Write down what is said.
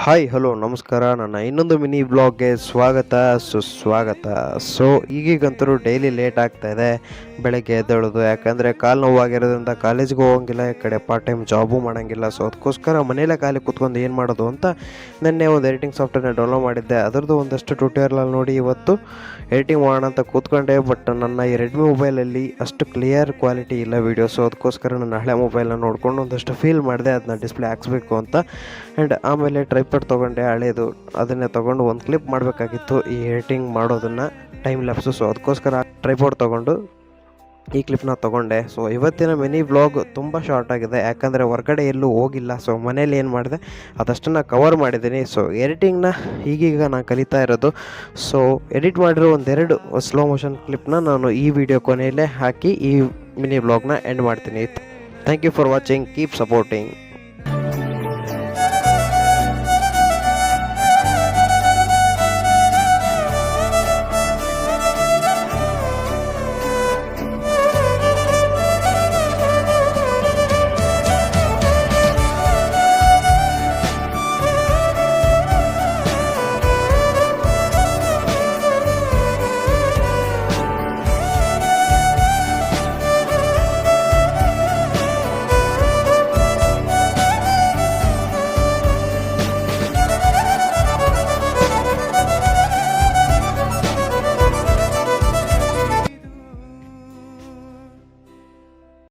Hi hello ನಮಸ್ಕಾರ. ನನ್ನ ಇನ್ನೊಂದು ಮಿನಿ ಬ್ಲಾಗ್ಗೆ ಸ್ವಾಗತ ಸುಸ್ವಾಗತ. ಸೊ ಈಗೀಗಂತೂ ಡೈಲಿ ಲೇಟ್ ಆಗ್ತಾ ಇದೆ ಬೆಳಗ್ಗೆ ಎದ್ದೇಳೋದು, ಯಾಕಂದರೆ ಕಾಲು ನೋವಾಗಿರೋದ್ರಿಂದ ಕಾಲೇಜ್ಗೆ ಹೋಗಂಗಿಲ್ಲ, ಈ ಕಡೆ ಪಾರ್ಟ್ ಟೈಮ್ ಜಾಬು ಮಾಡೋಂಗಿಲ್ಲ. ಸೊ ಅದಕ್ಕೋಸ್ಕರ ಮನೇಲೇ ಖಾಲಿ ಕೂತ್ಕೊಂಡು ಏನು ಮಾಡೋದು ಅಂತ ನಿನ್ನೆ ಒಂದು ಎಡಿಟಿಂಗ್ ಸಾಫ್ಟ್ವೇರ್ನ ಡೌನ್ಲೋಡ್ ಮಾಡಿದ್ದೆ. ಅದರದ್ದು ಒಂದಷ್ಟು ಟ್ಯೂಟೋರಿಯಲ್ ನೋಡಿ ಇವತ್ತು ಎಡಿಟಿಂಗ್ ಮಾಡೋಣ ಅಂತ ಕೂತ್ಕೊಂಡೆ. ಬಟ್ ನನ್ನ ಈ ರೆಡ್ಮಿ ಮೊಬೈಲಲ್ಲಿ ಅಷ್ಟು ಕ್ಲಿಯರ್ ಕ್ವಾಲಿಟಿ ಇಲ್ಲ ವೀಡಿಯೋಸು. ಅದಕ್ಕೋಸ್ಕರ ನನ್ನ ಹಳೆ ಮೊಬೈಲ್ನ ನೋಡಿಕೊಂಡು ಒಂದಷ್ಟು ಫೀಲ್ ಮಾಡಿದೆ ಅದನ್ನ ಡಿಸ್ಪ್ಲೇ ಹಾಕ್ಸ್ಬೇಕು ಅಂತ. ಆ್ಯಂಡ್ ಆಮೇಲೆ ಟ್ರೈಪಾಡ್ ತೊಗೊಂಡೆ ಹಳೇದು, ಅದನ್ನೇ ತೊಗೊಂಡು ಒಂದು ಕ್ಲಿಪ್ ಮಾಡಬೇಕಾಗಿತ್ತು ಈ ಎಡಿಟಿಂಗ್ ಮಾಡೋದನ್ನು, ಟೈಮ್ ಲ್ಯಾಪ್ಸು. ಸೊ ಅದಕ್ಕೋಸ್ಕರ ಟ್ರೈಪಾಡ್ ತೊಗೊಂಡು ಈ ಕ್ಲಿಪ್ನ ತೊಗೊಂಡೆ. ಸೊ ಇವತ್ತಿನ ಮಿನಿ ವ್ಲಾಗ್ ತುಂಬ ಶಾರ್ಟ್ ಆಗಿದೆ, ಯಾಕಂದರೆ ಹೊರಗಡೆ ಎಲ್ಲೂ ಹೋಗಿಲ್ಲ. ಸೊ ಮನೇಲಿ ಏನು ಮಾಡಿದೆ ಅದಷ್ಟನ್ನು ಕವರ್ ಮಾಡಿದ್ದೀನಿ. ಸೊ ಎಡಿಟಿಂಗ್ನ ಈಗೀಗ ನಾನು ಕಲಿತಾ ಇರೋದು. ಸೊ ಎಡಿಟ್ ಮಾಡಿರೋ ಒಂದೆರಡು ಸ್ಲೋ ಮೋಷನ್ ಕ್ಲಿಪ್ನ ನಾನು ಈ ವಿಡಿಯೋ ಕೊನೆಯಲ್ಲೇ ಹಾಕಿ ಈ ಮಿನಿ ವ್ಲಾಗ್ನ ಎಂಡ್ ಮಾಡ್ತೀನಿ. Thank you for watching, keep supporting.